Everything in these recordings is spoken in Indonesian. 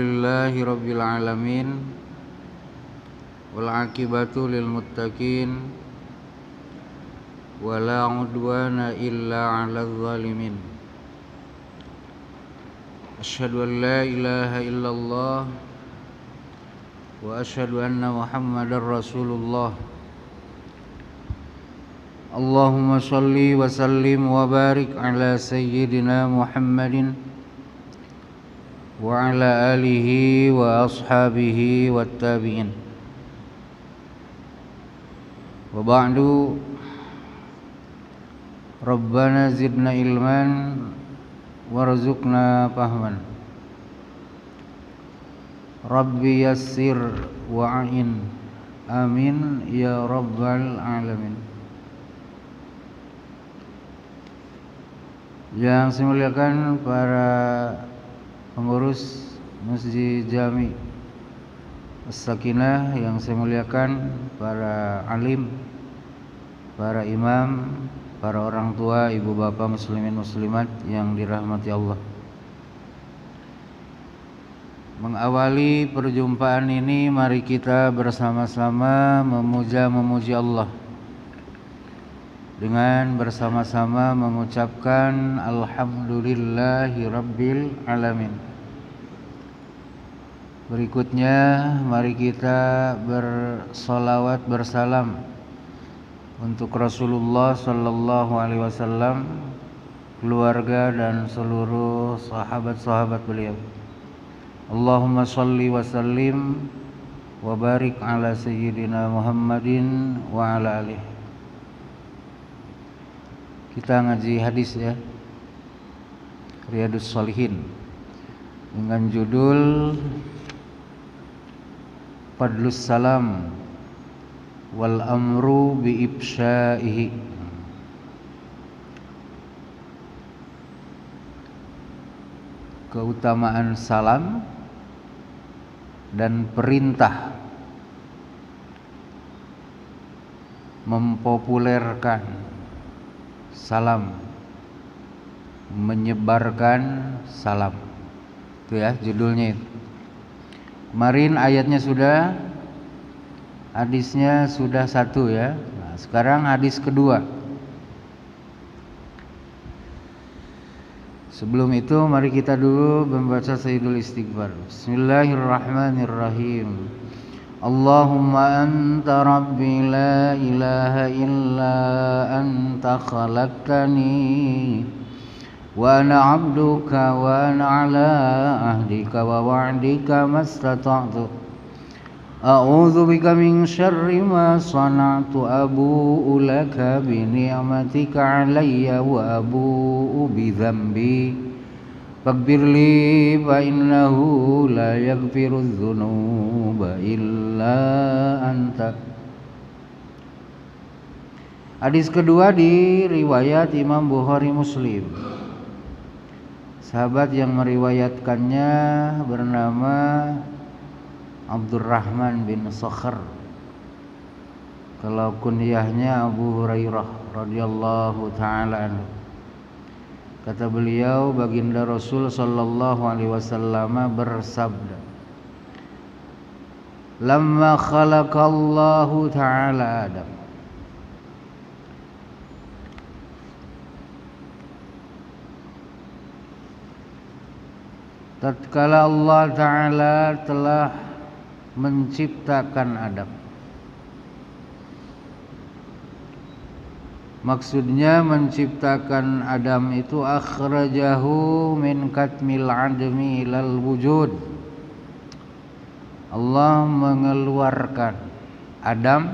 Alhamdulillahi rabbil alamin wal aqibatu lil muttaqin wala udwana illa 'alal zalimin. Asyhadu an la ilaha illallah wa asyhadu anna Muhammadar Rasulullah. Allahumma shalli wa sallim wa barik ala sayyidina Muhammadin wa ala alihi wa ashabihi wat tabi'in. Wa ba'du. Rabbana zidna ilman warzuqna fahman. Rabbi yassir wa'in. Amin ya rabbal alamin. Yang saya muliakan para pengurus Masjid Jami As-Sakinah, yang saya muliakan para alim, para imam, para orang tua, ibu bapak muslimin muslimat yang dirahmati Allah. Mengawali perjumpaan ini, mari kita bersama-sama memuji Allah dengan bersama-sama mengucapkan alhamdulillahi rabbil alamin. Berikutnya mari kita bersolawat bersalam untuk Rasulullah sallallahu alaihi wasallam, keluarga dan seluruh sahabat-sahabat beliau. Allahumma shalli wa sallim wa barik ala sayyidina Muhammadin wa ala alihi. Kita ngaji hadis ya, Riyadhus Shalihin, dengan judul Fadlus Salam wal amru bi ifsyaihi. Keutamaan salam dan perintah mempopulerkan salam, menyebarkan salam. Itu ya judulnya itu. Kemarin ayatnya sudah, hadisnya sudah satu ya. Nah, sekarang hadis kedua. Sebelum itu mari kita dulu membaca Sayyidul Istighfar. Bismillahirrahmanirrahim. Allahumma anta rabbi la ilaha illa anta khalaqtani wa ana abduka wa ana ala ahdika wa wa'dika mastata'tu a'udzu bika min syarri ma sana'tu abu'u laka bi ni'matika 'alayya wa abu'u bi dhanbi faghfirli fa innahu la yaghfirudz dzunuba illa anta. Hadis kedua di riwayat Imam Bukhari Muslim. Sahabat yang meriwayatkannya bernama Abdurrahman bin Sakhr. Kalau kunyahnya Abu Hurairah radhiyallahu taala anhu. Kata beliau, baginda Rasul sallallahu alaihi wasallam bersabda, "Lamma khalaqallahu ta'ala Adam." Tatkala Allah Ta'ala telah menciptakan Adam. Maksudnya menciptakan Adam itu akhrajahu min katmil admi ilal wujud. Allah mengeluarkan Adam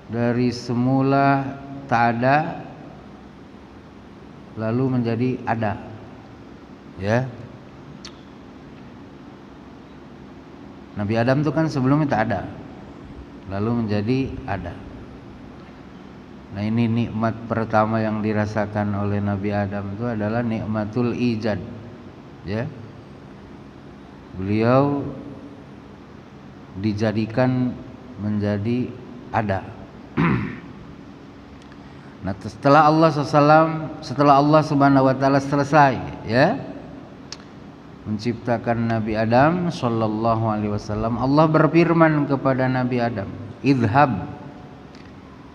dari semula tak ada lalu menjadi ada. Ya. Nabi Adam itu kan sebelumnya tak ada, lalu menjadi ada. Nah, ini nikmat pertama yang dirasakan oleh Nabi Adam itu adalah nikmatul ijad. Ya. Beliau dijadikan menjadi ada. Nah, setelah Allah Subhanahu wa taala selesai, ya, menciptakan Nabi Adam sallallahu alaihi wasallam, Allah berfirman kepada Nabi Adam, "Idhhab."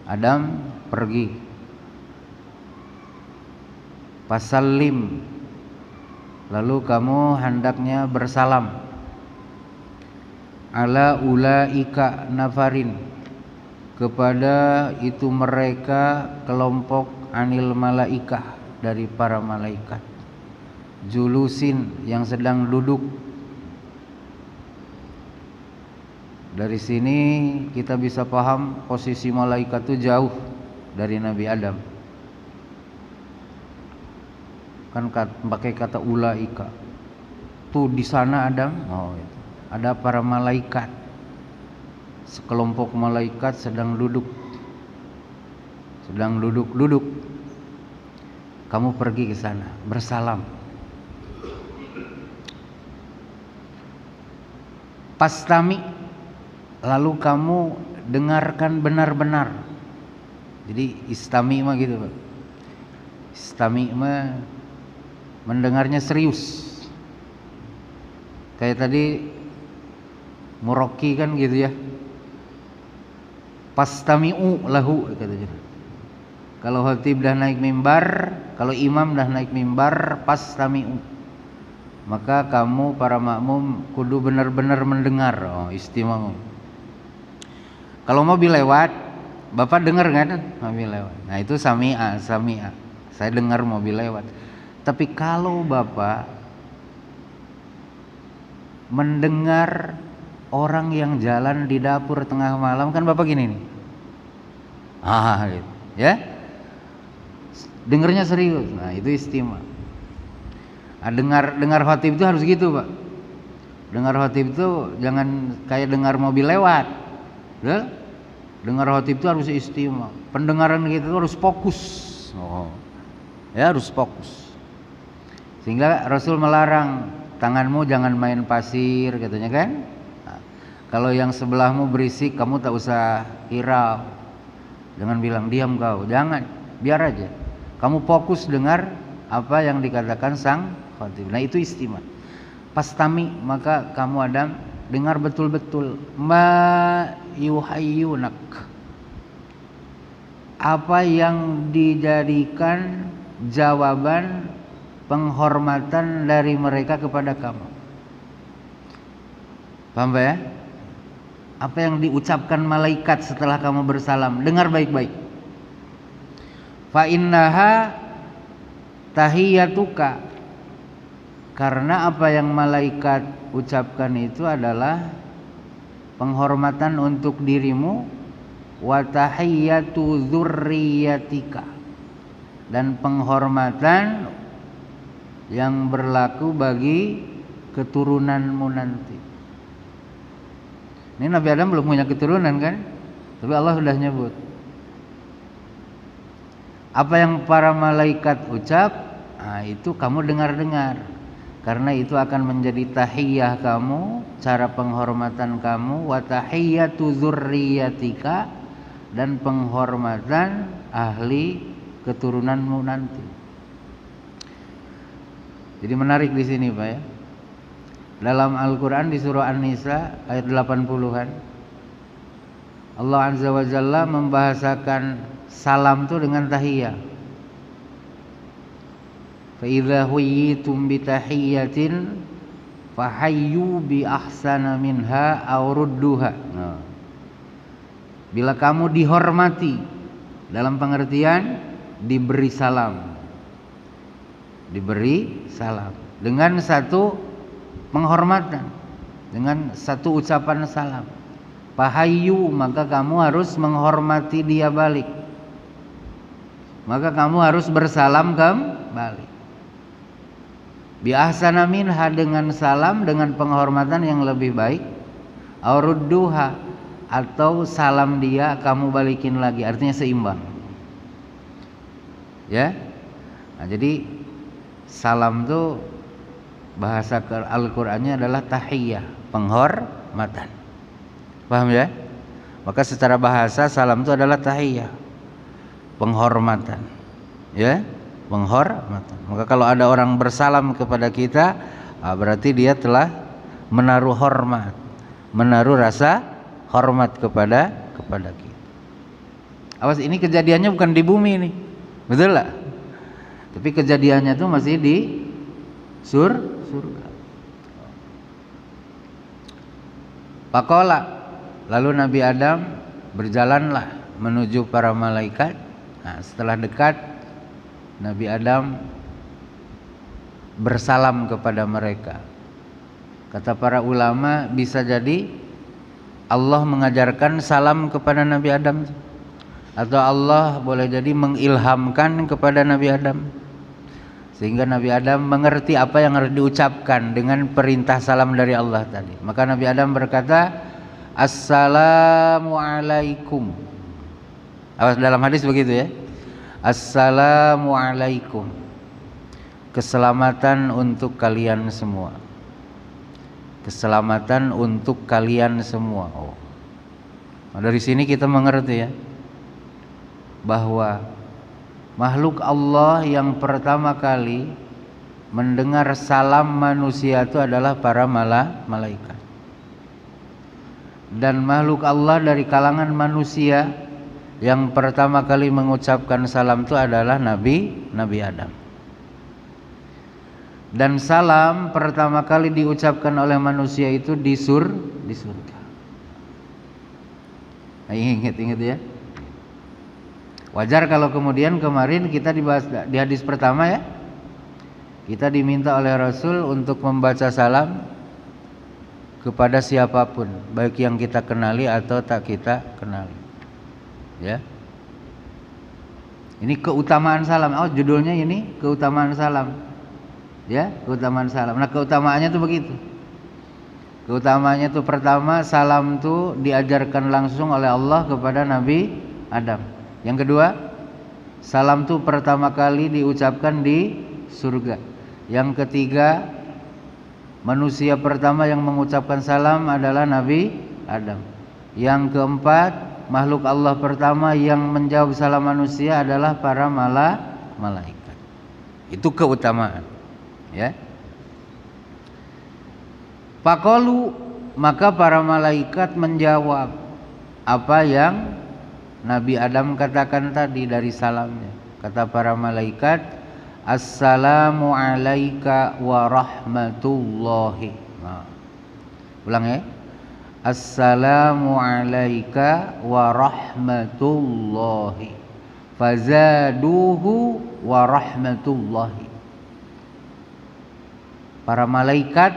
Adam, pergi. "Fasallim." Lalu kamu hendaknya bersalam. "Ala ulaika nafarin." Kepada itu mereka kelompok anil malaikah, dari para malaikat. Julusin, yang sedang duduk. Dari sini kita bisa paham posisi malaikat itu jauh dari Nabi Adam. Kan pakai kata ulaika. Tuh di sana Adam, oh itu. Ada para malaikat. Sekelompok malaikat sedang duduk. Sedang duduk-duduk. Kamu pergi ke sana, bersalam. Pastami, lalu kamu dengarkan benar-benar. Jadi istami mah gitu, Pak. Istami mah mendengarnya serius. Kayak tadi Muroki kan gitu ya. Pastami'u lahu katanya. Kalau khatib dah naik mimbar, kalau imam dah naik mimbar, pastami'u. Maka kamu para makmum kudu benar-benar mendengar. Oh, istimewa. Kalau mobil lewat, Bapak dengar kan mobil lewat. Nah, itu sami'a. Saya dengar mobil lewat. Tapi kalau Bapak mendengar orang yang jalan di dapur tengah malam, kan Bapak gini nih. Gitu. Ya? Dengarnya serius. Nah, itu istimewa. Nah, dengar khatib itu harus gitu, Pak. Dengar khatib itu jangan kayak dengar mobil lewat. Ya? Dengar khatib itu harus istimewa. Pendengaran kita itu harus fokus. Oh. Ya, harus fokus. Sehingga Rasul melarang, tanganmu jangan main pasir katanya kan. Nah, kalau yang sebelahmu berisik, kamu tak usah hirau. Jangan bilang diam kau, jangan, biar aja. Kamu fokus dengar apa yang dikatakan sang khatib. Nah, itu istimewa. Pastami, maka kamu Adam dengar betul-betul. Ma yuhayyunak, apa yang dijadikan jawaban penghormatan dari mereka kepada kamu. Paham ya? Apa yang diucapkan malaikat setelah kamu bersalam, dengar baik-baik. Fa innaha tahiyatuka, karena apa yang malaikat ucapkan itu adalah penghormatan untuk dirimu, wa tahiyyatu dzurriyyatika, dan penghormatan yang berlaku bagi keturunanmu nanti. Ini Nabi Adam belum punya keturunan kan? Tapi Allah sudah nyebut. Apa yang para malaikat ucap, nah itu kamu dengar-dengar. Karena itu akan menjadi tahiyyah kamu, cara penghormatan kamu, wa tahiyyatu dzurriyyatika, dan penghormatan ahli keturunanmu nanti. Jadi menarik di sini, Pak ya. Dalam Al-Qur'an di surah An-Nisa ayat 80-an, Allah Azza wa Jalla membahasakan salam itu dengan tahiyyah. Fa idza huyyitum bi tahiyyatin fahayyu bi ahsana minha aw rudduha. Nah, bila kamu dihormati, dalam pengertian diberi salam. Diberi salam dengan satu penghormatan, dengan satu ucapan salam. Fahayyu, maka kamu harus menghormati dia balik. Maka kamu harus bersalam kembali. Bi ahsana minha, dengan salam, dengan penghormatan yang lebih baik. Aw rudduha, atau salam dia kamu balikin lagi, artinya seimbang. Ya. Nah, jadi salam itu bahasa Al-Qur'annya adalah tahiyyah, penghormatan. Paham ya? Maka secara bahasa salam itu adalah tahiyyah, penghormatan. Ya, penghormatan. Maka kalau ada orang bersalam kepada kita, berarti dia telah menaruh hormat, menaruh rasa hormat kepada kita. Awas, ini kejadiannya bukan di bumi ini, betul lah. Tapi kejadiannya tuh masih di surga. Pakola, lalu Nabi Adam berjalanlah menuju para malaikat. Nah, setelah dekat, Nabi Adam bersalam kepada mereka. Kata para ulama, bisa jadi Allah mengajarkan salam kepada Nabi Adam, atau Allah boleh jadi mengilhamkan kepada Nabi Adam, sehingga Nabi Adam mengerti apa yang harus diucapkan dengan perintah salam dari Allah tadi. Maka Nabi Adam berkata, Assalamualaikum. Awas, dalam hadis begitu ya. Assalamualaikum. Keselamatan untuk kalian semua. Keselamatan untuk kalian semua. Nah, dari sini kita mengerti ya, bahwa makhluk Allah yang pertama kali mendengar salam manusia itu adalah para malaikat. Dan makhluk Allah dari kalangan manusia yang pertama kali mengucapkan salam itu adalah Nabi Adam. Dan salam pertama kali diucapkan oleh manusia itu di surga. Nah, ingat ya. Wajar kalau kemudian kemarin kita dibahas di hadis pertama ya, kita diminta oleh Rasul untuk membaca salam kepada siapapun, baik yang kita kenali atau tak kita kenali. Ya. Ini keutamaan salam. Oh, judulnya ini keutamaan salam. Ya, keutamaan salam. Nah, keutamaannya tuh begitu. Keutamaannya tuh pertama, salam tuh diajarkan langsung oleh Allah kepada Nabi Adam. Yang kedua, salam tuh pertama kali diucapkan di surga. Yang ketiga, manusia pertama yang mengucapkan salam adalah Nabi Adam. Yang keempat, makhluk Allah pertama yang menjawab salam manusia adalah para malaikat. Itu keutamaan, ya. Faqalu, maka para malaikat menjawab apa yang Nabi Adam katakan tadi dari salamnya. Kata para malaikat, Assalamu alaika wa rahmatullahi. Nah, ulang ya. Assalamu alaika wa rahmatullahi. Fazaduhu wa rahmatullahi. Para malaikat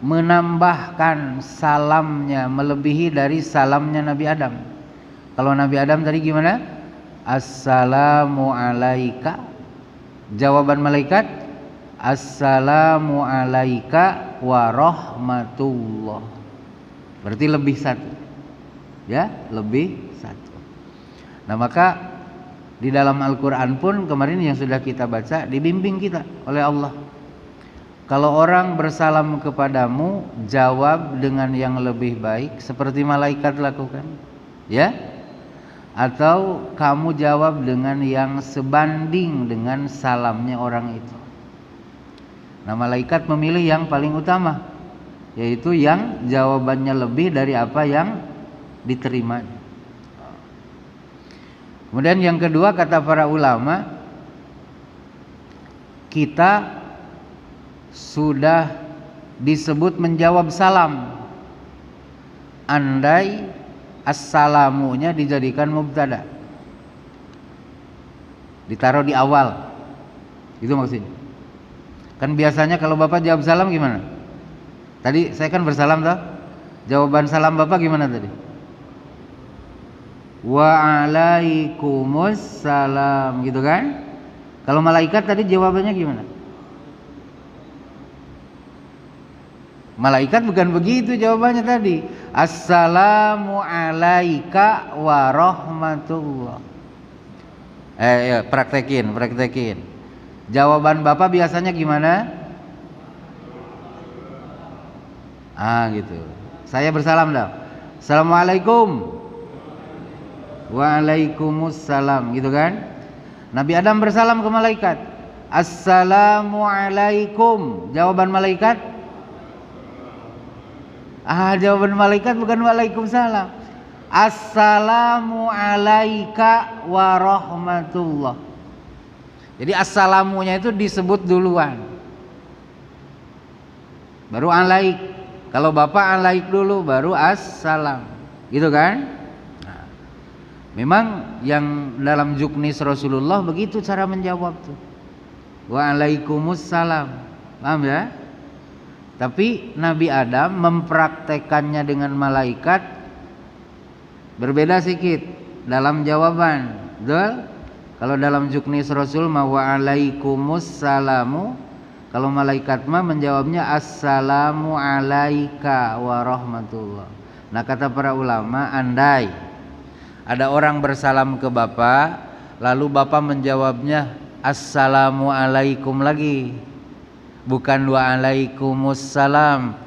menambahkan salamnya melebihi dari salamnya Nabi Adam. Kalau Nabi Adam tadi gimana? Assalamu alaika. Jawaban malaikat, Assalamu alaika wa rahmatullah. Berarti lebih satu. Ya, lebih satu. Nah, maka di dalam Al-Quran pun kemarin yang sudah kita baca, dibimbing kita oleh Allah. Kalau orang bersalam kepadamu, jawab dengan yang lebih baik seperti malaikat lakukan, ya. Atau kamu jawab dengan yang sebanding dengan salamnya orang itu. Nah, malaikat memilih yang paling utama, yaitu yang jawabannya lebih dari apa yang diterima. Kemudian yang kedua, kata para ulama, kita sudah disebut menjawab salam andai assalamunya dijadikan mubtada, ditaruh di awal. Itu maksudnya. Kan biasanya kalau Bapak jawab salam gimana? Tadi saya kan bersalam toh. Jawaban salam Bapak gimana tadi? Wa alaikumussalam, gitu kan? Kalau malaikat tadi jawabannya gimana? Malaikat bukan begitu jawabannya tadi. Assalamu alaika wa rahmatullah. Praktekin. Jawaban Bapak biasanya gimana? Gitu. Saya bersalam dah. Assalamualaikum. Waalaikumsalam, gitu kan? Nabi Adam bersalam ke malaikat. Assalamualaikum. Jawaban malaikat, Jawaban malaikat bukan waalaikumsalam. Assalamu alaika wa rahmatullah. Jadi assalamunya itu disebut duluan, baru alaik. Kalau bapak alaik dulu, baru assalam, gitu kan? Nah, memang yang dalam juknis Rasulullah begitu cara menjawab tuh. Waalaikumsalam, paham ya? Tapi Nabi Adam mempraktekannya dengan malaikat berbeda sedikit dalam jawaban, betul? Kalau dalam juknis Rasul ma wa'alaikumusalamu, kalau malaikat mah menjawabnya assalamu alaika wa rahmatullah. Nah, kata para ulama, andai ada orang bersalam ke bapak, lalu bapak menjawabnya assalamu alaikum lagi, bukan wa'alaikumussalam,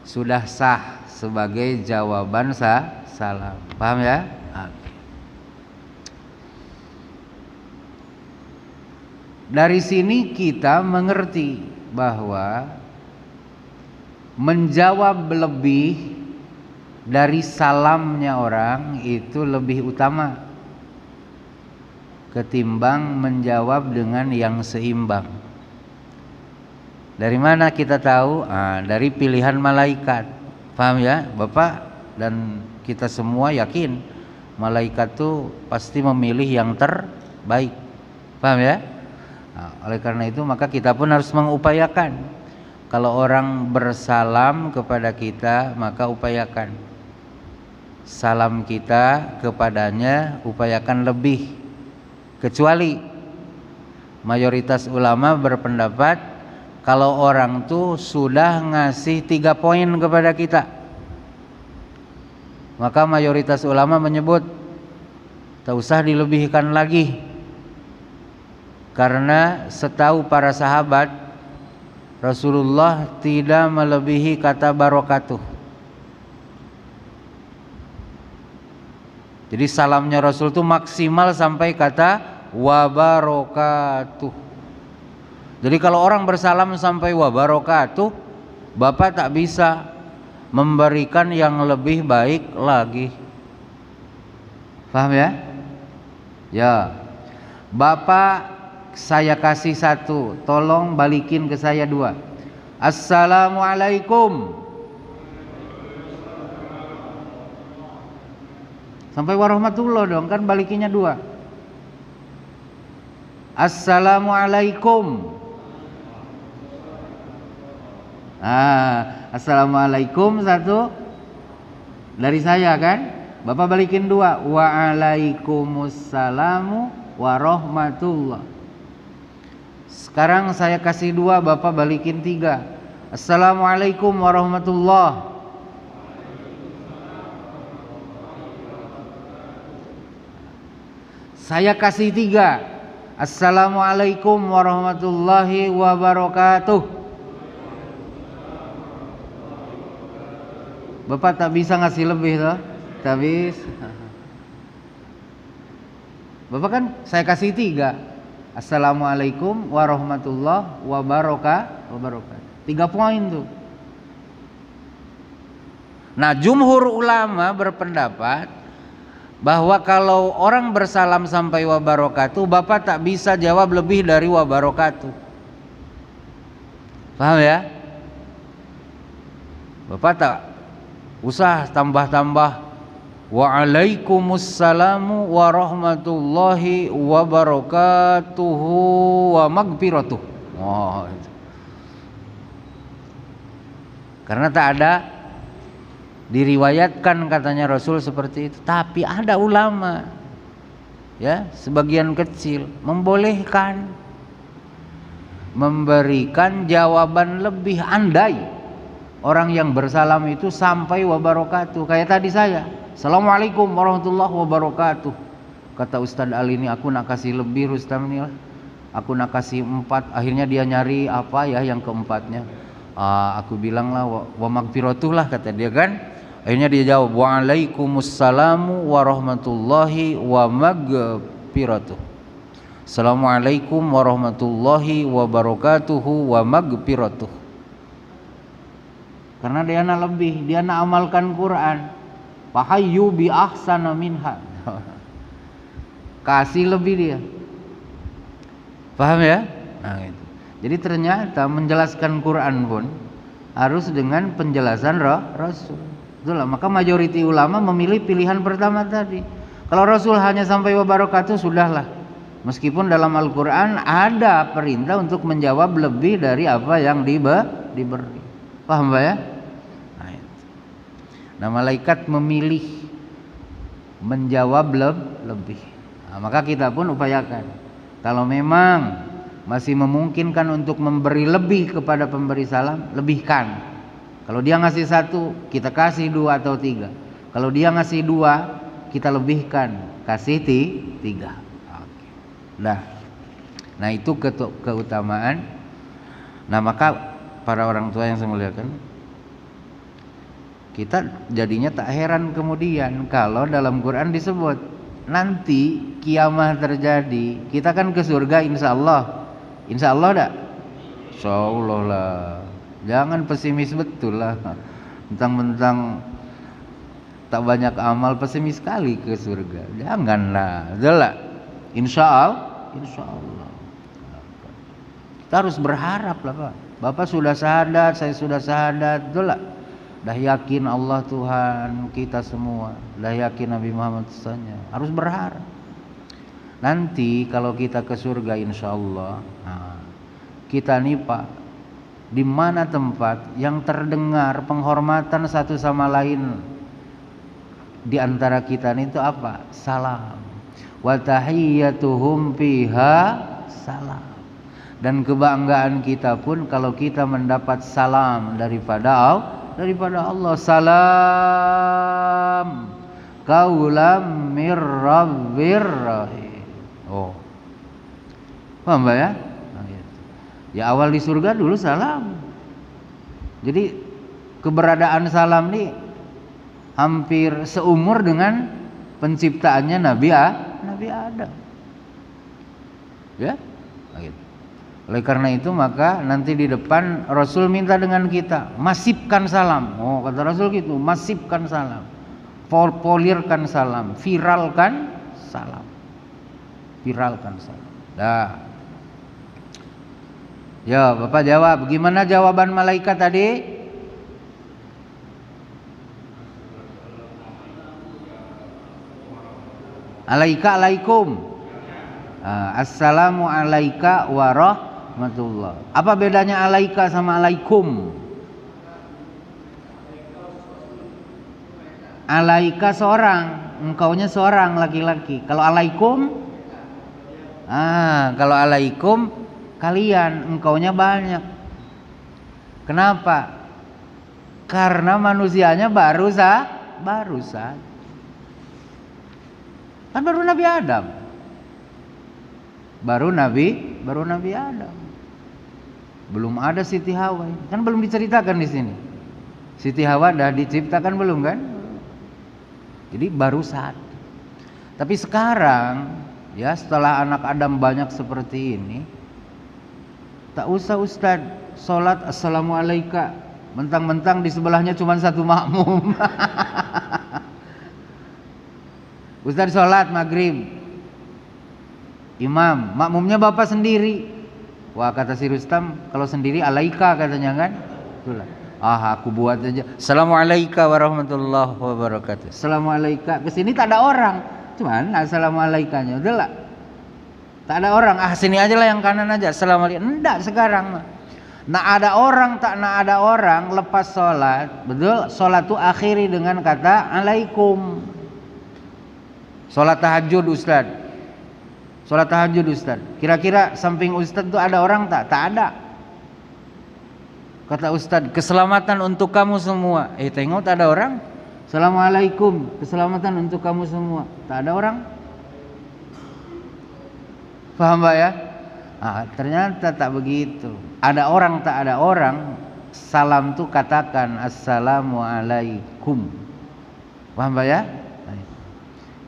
sudah sah sebagai jawaban salam. Paham ya? Dari sini kita mengerti bahwa menjawab lebih dari salamnya orang itu lebih utama ketimbang menjawab dengan yang seimbang. Dari mana kita tahu? Dari pilihan malaikat. Paham ya? Bapak dan kita semua yakin malaikat tuh pasti memilih yang terbaik. Paham ya? Oleh karena itu maka kita pun harus mengupayakan, kalau orang bersalam kepada kita maka upayakan salam kita kepadanya, upayakan lebih. Kecuali mayoritas ulama berpendapat kalau orang tuh sudah ngasih 3 poin kepada kita, maka mayoritas ulama menyebut tak usah dilebihkan lagi. Karena setahu para sahabat, Rasulullah tidak melebihi kata barokatuh. Jadi salamnya Rasul itu maksimal sampai kata wabarakatuh. Jadi kalau orang bersalam sampai wabarakatuh, bapak tak bisa memberikan yang lebih baik lagi. Paham ya? Ya, bapak saya kasih 1, tolong balikin ke saya 2. Assalamualaikum. Sampai warahmatullah dong, kan balikinnya 2. Assalamualaikum. Assalamualaikum 1 dari saya kan, bapak balikin 2. Waalaikumsalam warahmatullah. Sekarang saya kasih 2, bapak balikin 3. Assalamualaikum warahmatullah. Saya kasih 3. Assalamualaikum warahmatullahi wabarakatuh. Bapak tak bisa ngasih lebih toh? Tak bisa. Bapak kan saya kasih 3. Assalamualaikum warahmatullahi wabarakatuh. 3 poin tuh. Nah, jumhur ulama berpendapat bahwa kalau orang bersalam sampai wabarakatuh, bapak tak bisa jawab lebih dari wabarakatuh. Paham ya? Bapak tak usah tambah-tambah wa'alaikumussalamu warahmatullahi wabarakatuhu wa magfiratuh. Karena tak ada diriwayatkan katanya Rasul seperti itu. Tapi ada ulama, ya, sebagian kecil membolehkan memberikan jawaban lebih andai orang yang bersalam itu sampai wabarakatuh. Kayak tadi saya, Assalamualaikum warahmatullahi wabarakatuh. Kata Ustadz Ali ini, aku nak kasih lebih Rustam ini lah, aku nak kasih 4. Akhirnya dia nyari apa ya yang keempatnya. Aku bilang lah wa magfiratuh lah, kata dia kan. Akhirnya dia jawab waalaikumsalam warahmatullahi wa magfiratuh. Assalamualaikum warahmatullahi wabarakatuh wa magfiratuh. Karena dia nak lebih, dia nak amalkan Quran. Fahayyu bi ahsana minha. Kasih lebih dia. Paham ya? Nah, gitu. Jadi ternyata menjelaskan Quran pun harus dengan penjelasan Rasul. Itulah maka majoriti ulama memilih pilihan pertama tadi. Kalau Rasul hanya sampai wabarakatuh sudahlah. Meskipun dalam Al-Quran ada perintah untuk menjawab lebih dari apa yang diberi. Paham Pak ya? Nah, malaikat memilih menjawab lebih. Nah, maka kita pun upayakan. Kalau memang masih memungkinkan untuk memberi lebih kepada pemberi salam, lebihkan. Kalau dia ngasih 1, kita kasih 2 atau 3. Kalau dia ngasih 2, kita lebihkan, kasih 3. Oke. Nah itu keutamaan. Nah maka para orang tua yang saya muliakan, kita jadinya tak heran kemudian kalau dalam Quran disebut nanti kiamah terjadi, kita kan ke surga insya Allah dak? Insya Allah lah. Jangan pesimis betul lah. Mentang-mentang tak banyak amal pesimis sekali ke surga. Janganlah. Itulah. Insya Allah. Kita harus berharap lah Pak. Bapak sudah syahadat, saya sudah syahadat. Itulah. Dah yakin Allah Tuhan kita semua. Dah yakin Nabi Muhammad SAW. Harus berharap. Nanti kalau kita ke surga insya Allah, nah, kita nih Pak, di mana tempat yang terdengar penghormatan satu sama lain di antara kita nih itu apa? Salam. Wa tahiyyatuhum fiha salam. Dan kebanggaan kita pun kalau kita mendapat salam daripada Allah. Salam qaulam mir rabbir rahim. Oh, paham Mbak ya? Ya awal di surga dulu salam. Jadi keberadaan salam nih hampir seumur dengan penciptaannya Nabi Adam. Ya, gitu. Oleh karena itu maka nanti di depan Rasul minta dengan kita masifkan salam. Oh kata Rasul gitu, masifkan salam, polirkan salam, viralkan salam. Dah. Ya Bapak jawab. Gimana jawaban malaikat tadi? Alaikum. Assalamu alaika warahmatullah. Apa bedanya alaika sama alaikum? Alaika seorang, engkaunya seorang laki-laki. Kalau alaikum, kalau alaikum kalian, engkaunya banyak. Kenapa? Karena manusianya baru saja. Kan baru Nabi Adam. Baru Nabi Adam. Belum ada Siti Hawa. Kan belum diceritakan di sini. Siti Hawa dah diciptakan belum kan? Jadi baru saat. Tapi sekarang ya setelah anak Adam banyak seperti ini, tak usah Ustaz sholat assalamualaikum, mentang-mentang di sebelahnya cuma satu makmum. Ustaz sholat maghrib, imam, makmumnya bapak sendiri. Wah kata si Rustam, kalau sendiri alaika katanya kan. Itulah. Aku buat aja. Assalamualaikum warahmatullahi wabarakatuh. Assalamualaikum. Kesini tak ada orang, cuman assalamualaikumnya udahlah. Tak ada orang. Sini aja lah yang kanan aja. Assalamualaikum. Enggak sekarang. Nak ada orang tak nak ada orang lepas sholat, betul? Sholat itu akhiri dengan kata alaikum. Sholat tahajud Ustaz. Sholat tahajud Ustaz. Kira-kira samping Ustaz itu ada orang tak? Tak ada. Kata Ustaz, keselamatan untuk kamu semua. Tengok tak ada orang. Assalamualaikum, keselamatan untuk kamu semua. Tak ada orang. Paham Mbak ya? Ternyata tak begitu. Ada orang tak ada orang, salam tuh katakan assalamualaikum. Paham Mbak ya?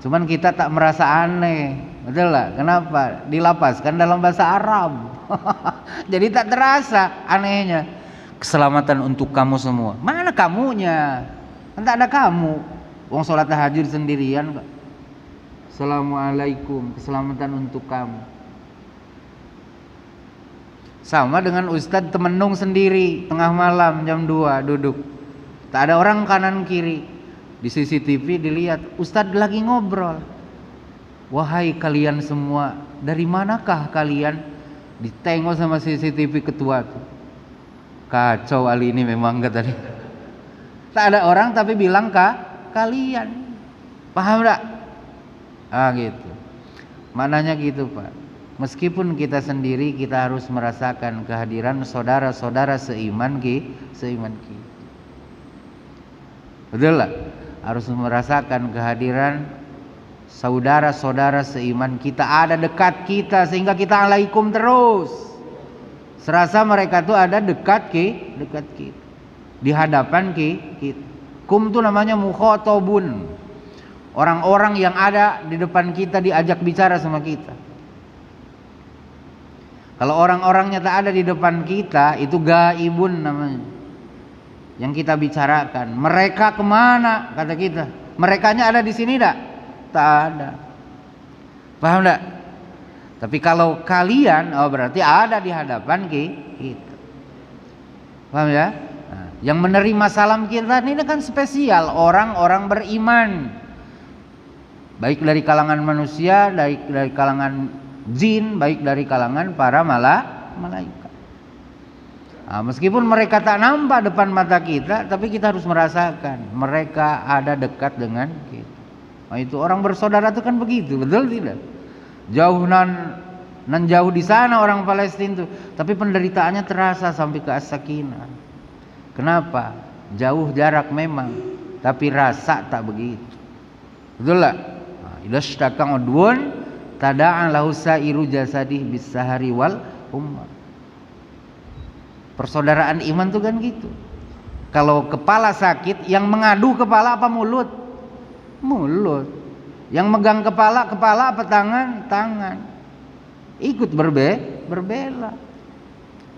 Cuman kita tak merasa aneh, betul lah? Kenapa? Dilapaskan dalam bahasa Arab. Jadi tak terasa anehnya. keselamatan untuk kamu semua. Mana kamunya? Kan tak ada kamu. Wong sholat tahajud sendirian kok. Assalamualaikum, keselamatan untuk kamu. Sama dengan ustadz temenung sendiri tengah malam jam 2 duduk. Tak ada orang kanan kiri. Di CCTV dilihat ustadz lagi ngobrol. Wahai kalian semua, dari manakah kalian? Ditengok sama CCTV ketua tuh. Kacau Ali ini memang katanya. Tak ada orang tapi bilang kalian. Paham tak? Gitu. Maknanya gitu Pak. Meskipun kita sendiri, kita harus merasakan kehadiran saudara-saudara seiman kita. Betul lah? Harus merasakan kehadiran saudara-saudara seiman kita ada dekat kita sehingga kita alaikum terus. Serasa mereka tuh ada dekat kita. Di hadapan kita. Kum tuh namanya mukhatabun. Orang-orang yang ada di depan kita diajak bicara sama kita. Kalau orang-orangnya tak ada di depan kita, itu gaibun namanya. Yang kita bicarakan. Mereka kemana? Kata kita. Merekanya ada di sini tak? Tak ada. Paham tak? Tapi kalau kalian, berarti ada di hadapan kita. Paham ya? Nah, yang menerima salam kita ini kan spesial. Orang-orang beriman. Baik dari kalangan manusia, dari kalangan jin, baik dari kalangan para malaikat. Nah, meskipun mereka tak nampak depan mata kita, tapi kita harus merasakan mereka ada dekat dengan kita. Nah, itu orang bersaudara itu kan begitu, betul tidak? Jauh nan jauh di sana orang Palestina itu, tapi penderitaannya terasa sampai ke As-Sakinah. Kenapa? Jauh jarak memang, tapi rasa tak begitu. Betul tak? Idza ishtaka udwun tada'a lahu sa'iru jasadih bis-sahari wal ummah. Persaudaraan iman tuh kan gitu. Kalau kepala sakit, yang mengadu kepala apa mulut? Mulut. Yang megang kepala apa tangan? Tangan. Ikut berbela.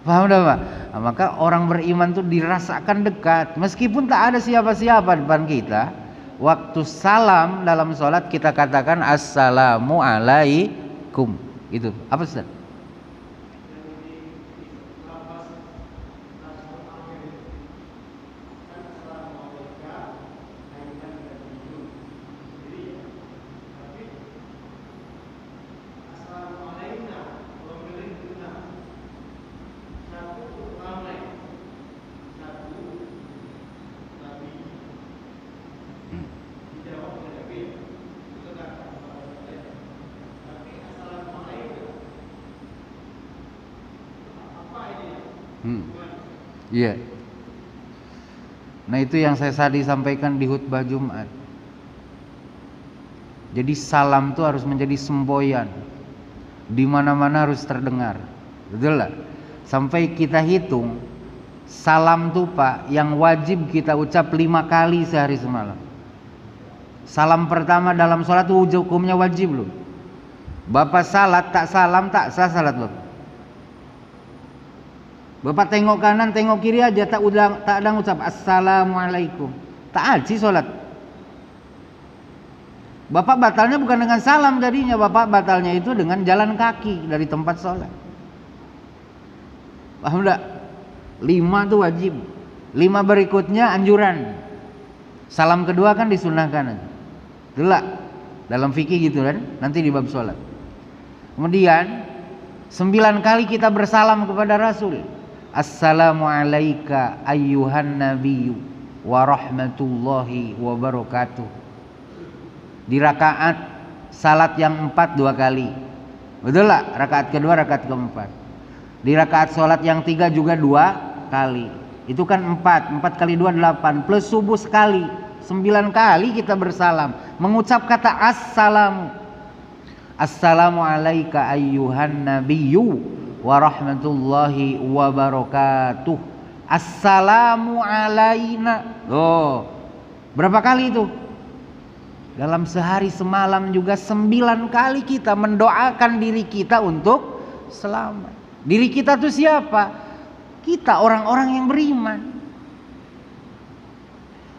Paham dah Pak? Nah, maka orang beriman tuh dirasakan dekat. Meskipun tak ada siapa-siapa depan kita, waktu salam dalam sholat kita katakan assalamu alaikum. Itu apa Ustaz? Iya. Nah itu yang saya tadi sampaikan di khutbah Jumat. Jadi salam itu harus menjadi semboyan. Di mana-mana harus terdengar. Betul lah. Sampai kita hitung salam tuh Pak yang wajib kita ucap 5 kali sehari semalam. Salam pertama dalam sholat itu hukumnya wajib loh. Bapak salat tak salam tak sah salat loh. Bapak tengok kanan, tengok kiri aja tak ada ngucap assalamualaikum. Tak aji sholat. Bapak batalnya bukan dengan salam jadinya, bapak batalnya itu dengan jalan kaki dari tempat sholat. Paham enggak? 5 itu wajib. 5 berikutnya anjuran. Salam kedua kan disunahkan. Itulah dalam fikih gitu kan, nanti di bab sholat. Kemudian 9 kali kita bersalam kepada Rasul. Assalamu alayka ayyuhan nabiyyu wa rahmatullahi wa barakatuh. Di rakaat salat yang 4 2 kali. Betul lah? Rakaat kedua, rakaat keempat. Di rakaat salat yang 3 juga 2 kali. Itu kan 4 kali 2 8 plus subuh sekali. 9 kali kita bersalam, mengucap kata assalamu. Assalamu alayka ayyuhan nabiyyu wa rahmatullahi wa barakatuh. Assalamu alaina. Oh, berapa kali itu? Dalam sehari semalam juga 9 kali kita mendoakan diri kita untuk selamat. Diri kita tuh siapa? kita orang-orang yang beriman.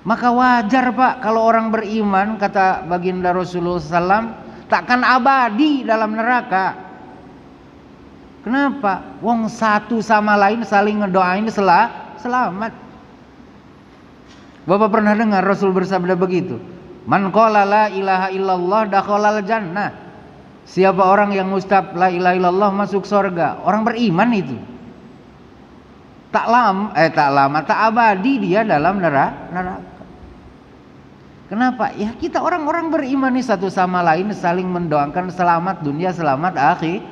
Maka wajar Pak kalau orang beriman, kata baginda Rasulullah SAW, takkan abadi dalam neraka. Kenapa? Wong satu sama lain saling ngedoain selamat. Bapak pernah dengar Rasul bersabda begitu? Man qala la ilaha illallah dakhalal jannah. Siapa orang yang ngucap la ilaha illallah masuk surga. Orang beriman itu. Tak abadi dia dalam neraka. Kenapa? Ya kita orang-orang beriman nih satu sama lain saling mendoakan selamat dunia, selamat akhir.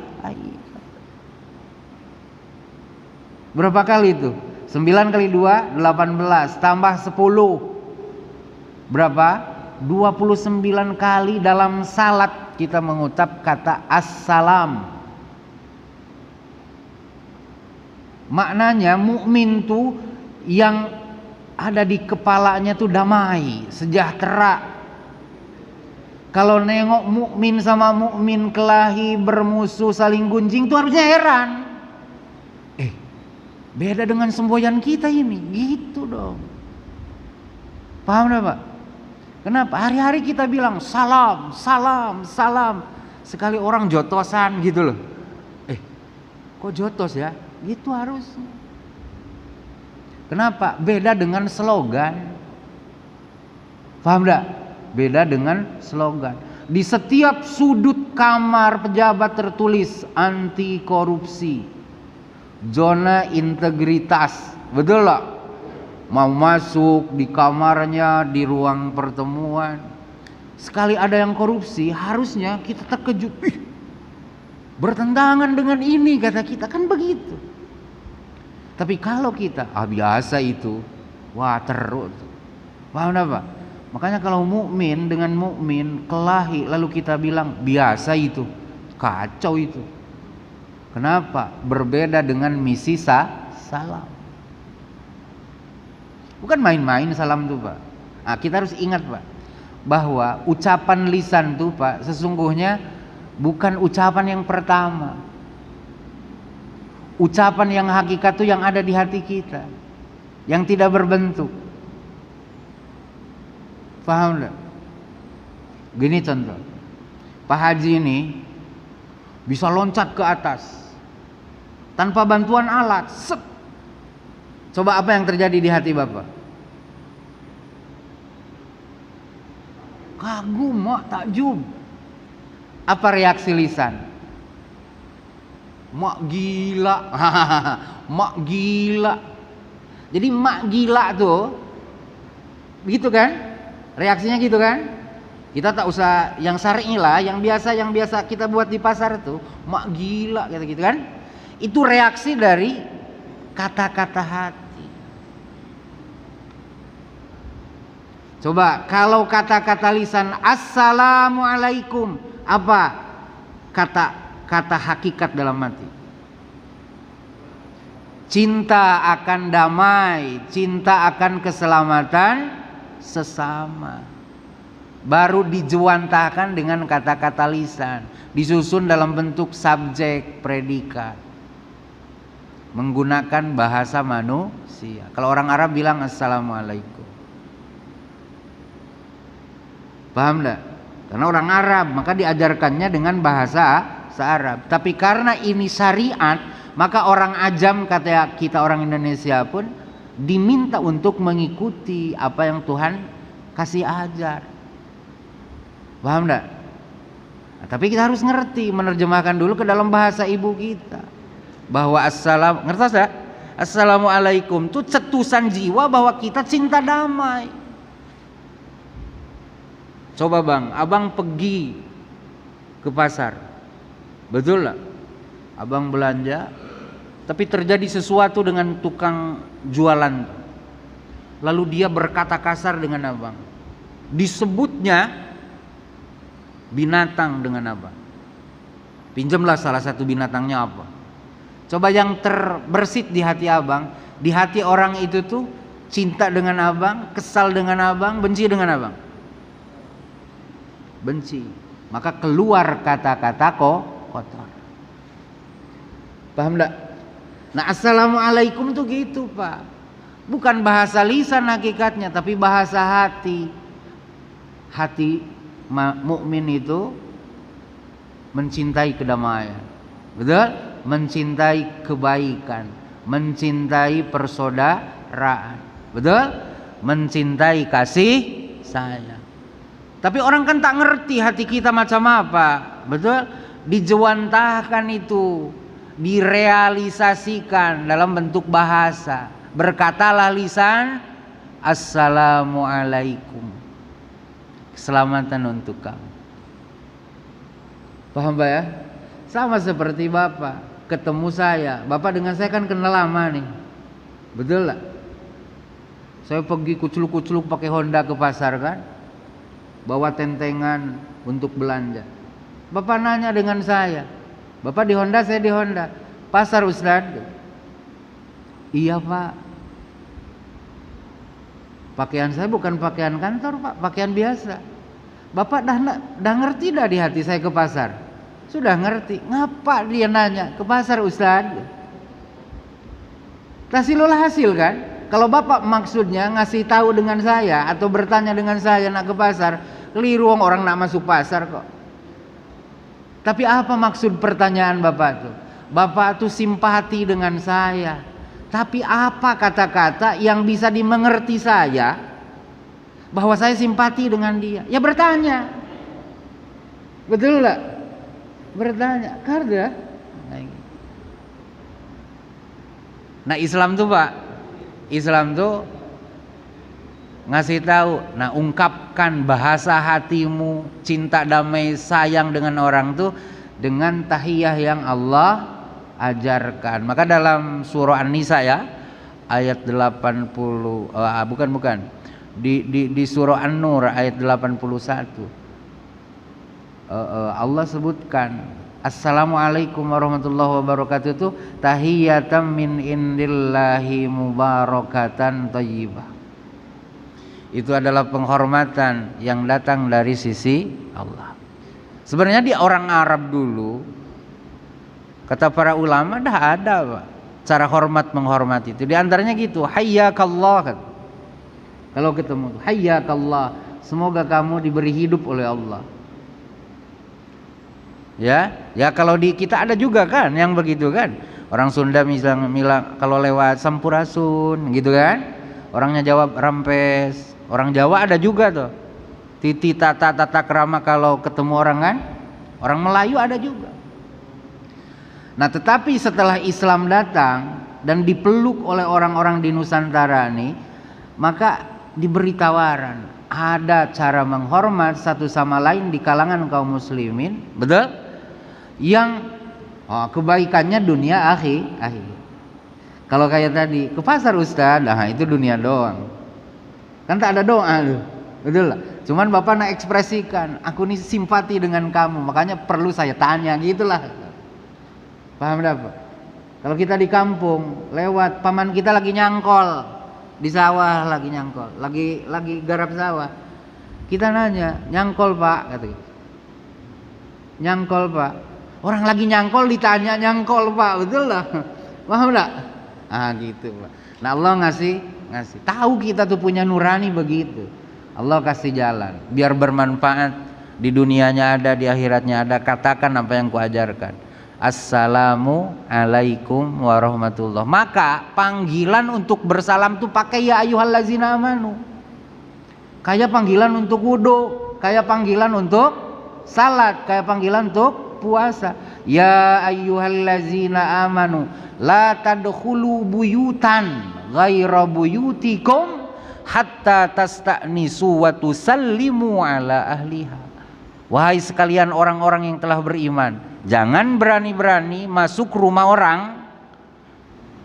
Berapa kali itu? 9 kali 2 18 tambah 10 berapa? 29 kali dalam salat kita mengucap kata assalam. Maknanya mukmin tuh yang ada di kepalanya tuh damai, sejahtera. Kalau nengok mukmin sama mukmin kelahi bermusuh saling gunjing tuh harusnya heran. Beda dengan semboyan kita ini, gitu dong. Paham enggak Pak? Kenapa? Hari-hari kita bilang salam, salam, salam. Sekali orang jotosan gitu loh. Kok jotos ya? Gitu harusnya. Kenapa? Beda dengan slogan. Paham enggak? Beda dengan slogan. Di setiap sudut kamar pejabat tertulis anti korupsi, zona integritas, betul lah. Mau masuk di kamarnya, di ruang pertemuan, sekali ada yang korupsi, harusnya kita terkejut. Bertentangan dengan ini kata kita, kan begitu. Tapi kalau kita biasa itu, wah terus. Paham apa? Makanya kalau mukmin dengan mukmin kelahi lalu kita bilang biasa itu, kacau itu. Kenapa? Berbeda dengan misi salam. Bukan main-main salam tuh Pak. Nah, kita harus ingat Pak, bahwa ucapan lisan tuh Pak sesungguhnya bukan ucapan yang pertama. Ucapan yang hakikat tuh yang ada di hati kita, yang tidak berbentuk. Paham enggak? Gini contoh, Pak Haji ini bisa loncat ke atas tanpa bantuan alat. Coba apa yang terjadi di hati Bapak? Kagum, takjub. Apa reaksi lisan? Mak gila. Mak gila. Jadi mak gila tuh begitu kan? Reaksinya gitu kan? Kita tak usah yang syar'i lah, yang biasa kita buat di pasar tuh, mak gila gitu kan? Itu reaksi dari kata-kata hati. Coba kalau kata-kata lisan assalamualaikum, apa kata hakikat dalam hati? Cinta akan damai, cinta akan keselamatan sesama. Baru dijuantahkan dengan kata-kata lisan, disusun dalam bentuk subjek predikat, menggunakan bahasa manusia. Kalau orang Arab bilang assalamualaikum. Paham enggak? Karena orang Arab maka diajarkannya dengan bahasa Arab. Tapi karena ini syariat, maka orang ajam kata kita orang Indonesia pun diminta untuk mengikuti apa yang Tuhan kasih ajar. Paham enggak? Nah, tapi kita harus ngerti, menerjemahkan dulu ke dalam bahasa ibu kita. Bahwa ngerti enggak? Assalamualaikum itu cetusan jiwa bahwa kita cinta damai. Coba bang, abang pergi ke pasar, betul lah? Abang belanja, tapi terjadi sesuatu dengan tukang jualan. Lalu dia berkata kasar dengan abang, disebutnya binatang dengan abang. Pinjamlah salah satu binatangnya apa? Coba yang terbersit di hati abang, di hati orang itu tuh cinta dengan abang, kesal dengan abang, benci dengan abang. Benci, maka keluar kata-kata kotor. Paham enggak? Nah, assalamualaikum tuh gitu Pak, bukan bahasa lisan hakikatnya, tapi bahasa hati. Hati mukmin itu mencintai kedamaian, betul? Mencintai kebaikan, mencintai persaudaraan, betul? Mencintai kasih sayang. Tapi orang kan tak ngerti hati kita macam apa, betul? Dijewantahkan itu, direalisasikan dalam bentuk bahasa. Berkatalah lisan, assalamualaikum, keselamatan untuk kamu. Paham Pak ya? Sama seperti Bapak ketemu saya, Bapak dengan saya kan kenal lama nih, betul lah? Saya pergi kucluk-kucluk pakai Honda ke pasar kan, bawa tentengan untuk belanja. Bapak nanya dengan saya, Bapak di Honda, saya di Honda. Pasar Ustaz? Iya Pak. Pakaian saya bukan pakaian kantor Pak, pakaian biasa. Bapak dah ngerti dah di hati saya ke pasar? Sudah ngerti. Ngapa dia nanya ke pasar Ustaz? Tahsilul hasil kan? Kalau Bapak maksudnya ngasih tahu dengan saya atau bertanya dengan saya nak ke pasar, keliru, orang nak masuk pasar kok. Tapi apa maksud pertanyaan Bapak tuh? Bapak tuh simpati dengan saya. Tapi apa kata-kata yang bisa dimengerti saya bahwa saya simpati dengan dia? Ya bertanya. Betul enggak? Bertanya. Karena nah Islam tuh Pak, Islam tuh ngasih tahu, nah ungkapkan bahasa hatimu, cinta, damai, sayang dengan orang tuh dengan tahiyah yang Allah ajarkan. Maka dalam surah An-Nisa ya, ayat 80 bukan di surah An-Nur ayat 81 Allah sebutkan assalamualaikum warahmatullahi wabarakatuh itu tahiyatan min indillahi mubarakatan thayyibah. Itu adalah penghormatan yang datang dari sisi Allah. Sebenarnya di orang Arab dulu, kata para ulama, dah ada Pak, cara hormat menghormati itu. Di antaranya gitu, hayyakallah. Kalau ketemu, hayyakallah, semoga kamu diberi hidup oleh Allah. Ya kalau di kita ada juga kan yang begitu kan. Orang Sunda bilang kalau lewat sampurasun gitu kan. Orangnya jawab rampes. Orang Jawa ada juga tuh. Titi tata krama kalau ketemu orang kan. Orang Melayu ada juga. Nah tetapi setelah Islam datang dan dipeluk oleh orang-orang di Nusantara ini, maka diberi tawaran, ada cara menghormat satu sama lain di kalangan kaum muslimin, betul? Yang kebaikannya dunia akhir. Kalau kayak tadi ke pasar Ustaz, nah itu dunia doang. Kan tak ada doa tuh, betul lah. Cuman Bapak nak ekspresikan, aku nih simpati dengan kamu, makanya perlu saya tanya, gitulah. Paham dah Pak? Kalau kita di kampung lewat, paman kita lagi nyangkol di sawah, lagi nyangkol, lagi garap sawah, kita nanya, nyangkol Pak, kata kita. Nyangkol Pak. Orang lagi nyangkol ditanya nyangkol Pak, betul lah. Paham enggak? Gitu Pak. Nah Allah ngasih tahu kita tuh punya nurani begitu. Allah kasih jalan biar bermanfaat, di dunianya ada, di akhiratnya ada. Katakan apa yang kuajarkan. Assalamu alaikum warahmatullah. Maka panggilan untuk bersalam tuh pakai ya ayyuhallazina amanu. Kayak panggilan untuk wudu, kayak panggilan untuk salat, kayak panggilan untuk puasa. Ya ayyuhallazina amanu la tadkhulu buyutan ghaira buyutikum hatta tasta'nisu wa tusallimu ala ahliha. Wahai sekalian orang-orang yang telah beriman, jangan berani-berani masuk rumah orang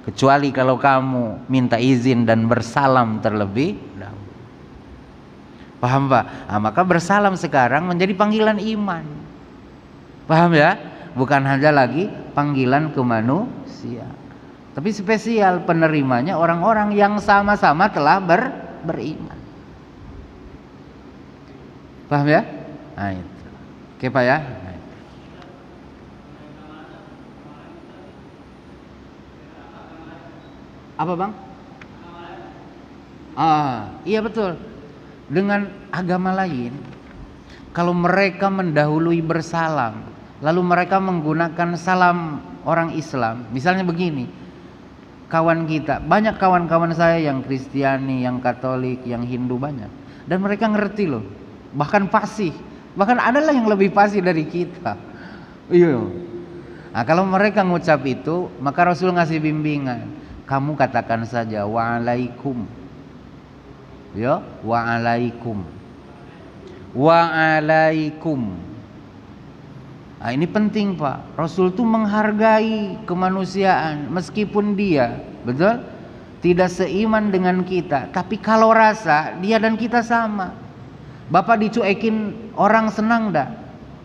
kecuali kalau kamu minta izin dan bersalam terlebih dahulu. Paham Pak? Maka bersalam sekarang menjadi panggilan iman. Paham ya? Bukan hanya lagi panggilan ke manusia, tapi spesial penerimanya orang-orang yang sama-sama telah beriman. Paham ya? Nah itu. Oke Pak ya. Apa bang? Iya betul. Dengan agama lain, kalau mereka mendahului bersalam, lalu mereka menggunakan salam orang Islam, misalnya begini, kawan kita, banyak kawan-kawan saya yang Kristiani, yang Katolik, yang Hindu banyak, dan mereka ngerti loh, bahkan fasih, bahkan adalah yang lebih fasih dari kita. Iya. Nah, kalau mereka ngucap itu, maka Rasul ngasih bimbingan, kamu katakan saja waalaikum, ya, waalaikum, waalaikum. Nah, ini penting Pak. Rasul tuh menghargai kemanusiaan meskipun dia, betul, tidak seiman dengan kita, tapi kalau rasa dia dan kita sama. Bapak dicuekin orang senang dah?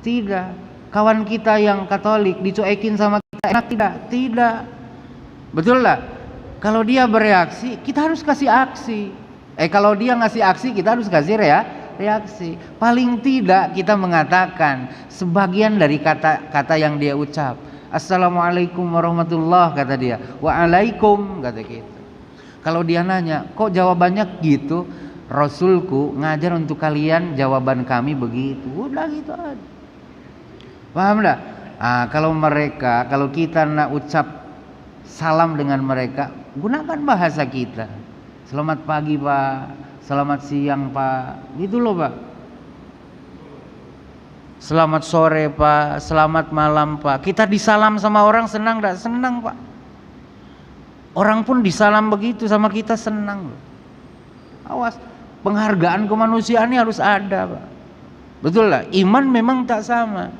Tidak. Kawan kita yang Katolik dicuekin sama kita enak tidak? Tidak. Betul lah. Kalau dia bereaksi, kita harus kasih aksi. Kalau dia ngasih aksi, kita harus kasih reaksi. Paling tidak kita mengatakan sebagian dari kata-kata yang dia ucap. Assalamualaikum warahmatullah, kata dia. Waalaikum, kata kita. Kalau dia nanya, kok jawabannya gitu? Rasulku ngajar untuk kalian jawaban kami begitu. Udah gitu aja. Paham enggak? Kalau kita nak ucap salam dengan mereka, gunakan bahasa kita. Selamat pagi Pak, selamat siang Pak, gitu loh Pak. Selamat sore Pak, selamat malam Pak. Kita disalam sama orang senang enggak? Senang Pak. Orang pun disalam begitu sama kita senang loh. Awas, penghargaan kemanusiaan ini harus ada Pak. Betul lah, iman memang tak sama,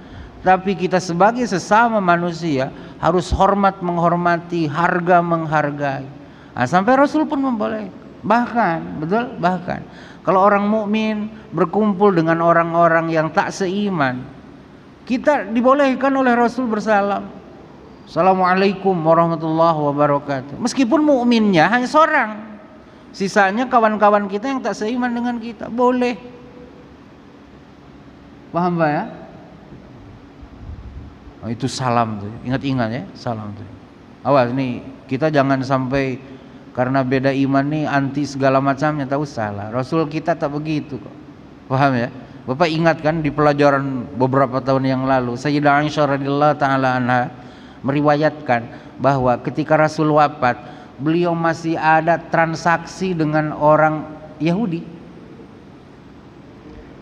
tapi kita sebagai sesama manusia harus hormat menghormati, harga menghargai. Sampai Rasul pun membolehkan. Bahkan, betul, bahkan kalau orang mukmin berkumpul dengan orang-orang yang tak seiman, kita dibolehkan oleh Rasul bersalam. Assalamualaikum warahmatullahi wabarakatuh. Meskipun mukminnya hanya seorang, sisanya kawan-kawan kita yang tak seiman dengan kita, boleh. Paham Pak ya? Itu salam tuh, ingat-ingat ya, salam tuh. Awas nih, kita jangan sampai karena beda iman nih anti segala macamnya, tak usah lah. Rasul kita tak begitu kok. Paham ya? Bapak ingat kan di pelajaran beberapa tahun yang lalu, Sayyidah Aisyah radhiyallahu taala anha meriwayatkan bahwa ketika Rasul wafat, beliau masih ada transaksi dengan orang Yahudi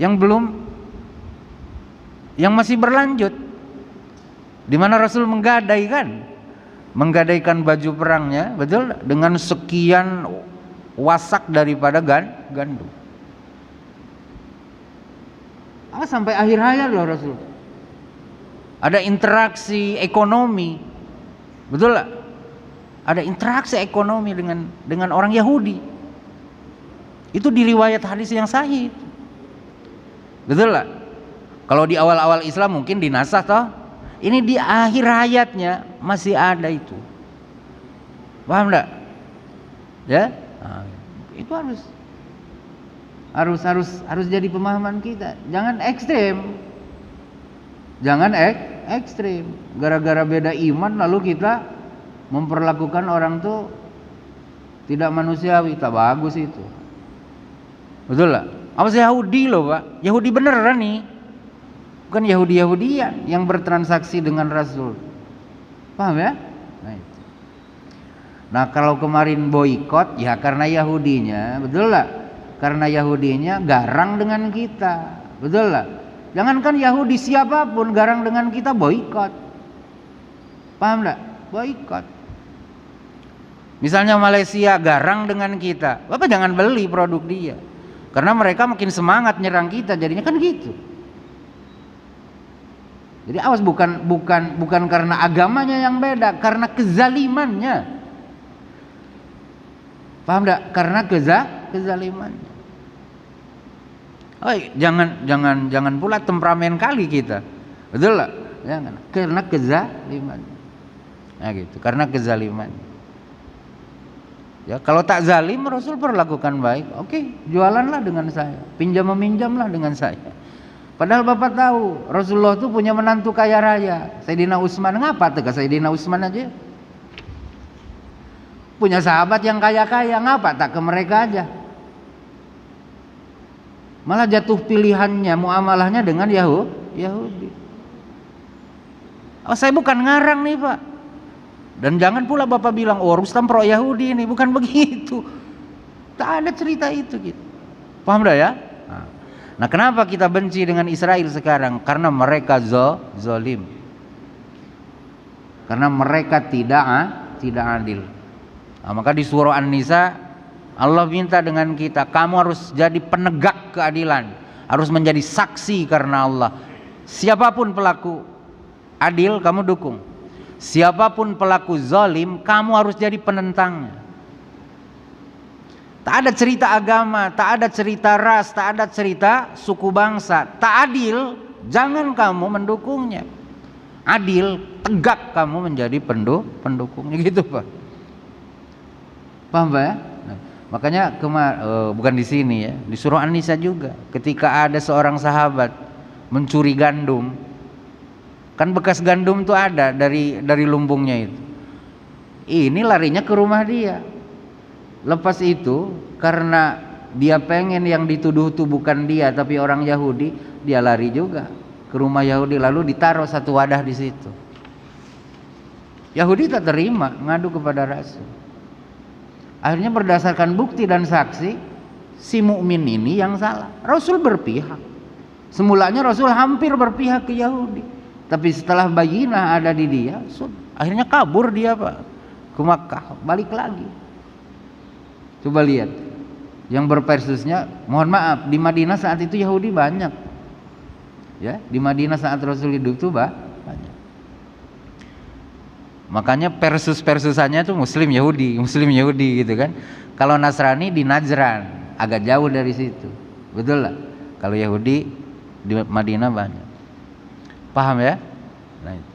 yang masih berlanjut, di mana Rasul menggadaikan baju perangnya, betul, dengan sekian wasak daripada gandum. Sampai akhir hayat loh Rasul. Ada interaksi ekonomi, betul lah. Ada interaksi ekonomi dengan orang Yahudi. Itu di riwayat hadis yang sahih. Betul lah. Kalau di awal-awal Islam mungkin dinasakh toh. Ini di akhir hayatnya masih ada itu. Paham enggak? Ya? Itu harus jadi pemahaman kita. Jangan ekstrem. Gara-gara beda iman lalu kita memperlakukan orang tuh tidak manusiawi, tak bagus itu. Betul lah. Apa sih Yahudi loh Pak? Yahudi beneran nih. Bukan Yahudi-Yahudian yang bertransaksi dengan Rasul. Paham ya? Nah kalau kemarin boikot, ya karena Yahudinya, betul lah. Karena Yahudinya garang dengan kita, betul lah. Jangankan Yahudi, siapapun garang dengan kita, boikot. Paham enggak? Boikot. Misalnya Malaysia garang dengan kita, Bapak jangan beli produk dia, karena mereka makin semangat nyerang kita, jadinya kan gitu. Jadi awas, bukan karena agamanya yang beda, karena kezalimannya. Paham enggak? Karena kezalimannya. Jangan pula temperamen kali kita. Betul lah? Jangan. Karena kezalimannya. Nah gitu, karena kezalimannya. Ya, kalau tak zalim Rasul perlakukan baik. Oke, jualanlah dengan saya, pinjam-meminjamlah dengan saya. Padahal Bapak tahu Rasulullah itu punya menantu kaya raya, Sayyidina Utsman. Ngapa tuh ke Sayyidina Utsman aja? Punya sahabat yang kaya-kaya, ngapa tak ke mereka aja? Malah jatuh pilihannya, muamalahnya dengan Yahudi. Oh, saya bukan ngarang nih Pak. Dan jangan pula Bapak bilang, oh Rustam pro Yahudi ini, bukan begitu. Tak ada cerita itu gitu. Paham dah ya? Nah, kenapa kita benci dengan Israel sekarang? Karena mereka zalim. Karena mereka tidak adil. Nah, maka di surah An-Nisa Allah minta dengan kita, kamu harus jadi penegak keadilan, harus menjadi saksi karena Allah. Siapapun pelaku adil kamu dukung, siapapun pelaku zalim kamu harus jadi penentangnya. Tak ada cerita agama, tak ada cerita ras, tak ada cerita suku bangsa. Tak adil, jangan kamu mendukungnya. Adil, tegak kamu menjadi pendukungnya, gitu Pak. Paham Pak ya? Nah, makanya bukan di sini ya, di surah An-Nisa juga. Ketika ada seorang sahabat mencuri gandum, kan bekas gandum tuh ada dari lumbungnya itu. Ini larinya ke rumah dia. Lepas itu karena dia pengen yang dituduh itu bukan dia tapi orang Yahudi, dia lari juga ke rumah Yahudi, lalu ditaruh satu wadah di situ. Yahudi tak terima, ngadu kepada Rasul. Akhirnya berdasarkan bukti dan saksi, si mukmin ini yang salah. Rasul berpihak. Semulanya Rasul hampir berpihak ke Yahudi, tapi setelah bayinah ada di dia, akhirnya kabur dia Pak ke Makkah, balik lagi. Coba lihat, yang berpersusnya, mohon maaf, di Madinah saat itu Yahudi banyak, ya, di Madinah saat Rasul hidup itu banyak. Makanya persusannya itu Muslim Yahudi gitu kan. Kalau Nasrani di Najran, agak jauh dari situ, betul lah. Kalau Yahudi di Madinah banyak. Paham ya? Nah itu.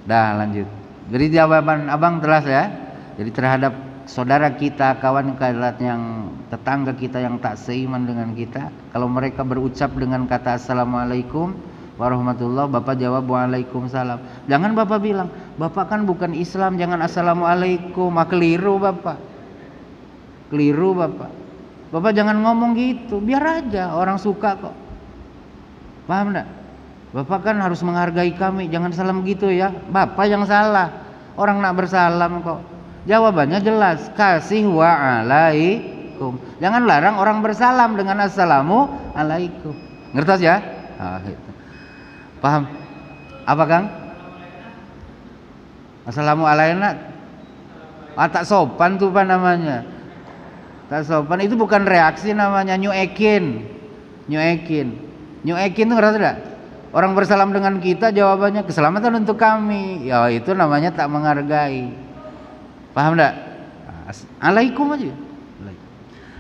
Dah lanjut. Jadi jawaban abang jelas ya. Jadi terhadap saudara kita, kawan kita yang tetangga kita yang tak seiman dengan kita, kalau mereka berucap dengan kata assalamualaikum warahmatullah, Bapak jawab waalaikumsalam. Jangan Bapak bilang, Bapak kan bukan Islam, jangan assalamualaikum. Keliru Bapak. Keliru Bapak. Bapak jangan ngomong gitu, biar aja orang suka kok. Paham enggak? Bapak kan harus menghargai kami, jangan salam gitu ya. Bapak yang salah. Orang nak bersalam kok. Jawabannya jelas, kasih waalaikum. Jangan larang orang bersalam dengan assalamu alaikum. Ngertos ya? Gitu. Paham? Apa Kang? Assalamu alaikum. Tak sopan tuh Pak namanya. Tak sopan itu bukan reaksi, namanya nyuekin. Nyuekin tuh ngerti tidak? Orang bersalam dengan kita jawabannya keselamatan untuk kami. Ya itu namanya tak menghargai. Paham enggak? Alaikum aja.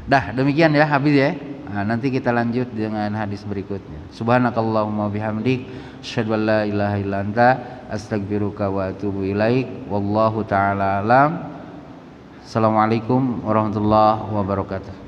Dah demikian ya, habis ya. Nah, nanti kita lanjut dengan hadis berikutnya. Subhanakallahumma bihamdik, asyhadu an la ilaha illa anta, astaghfiruka wa atubu ilaik. Wallahu taala alam. Assalamualaikum warahmatullahi wabarakatuh.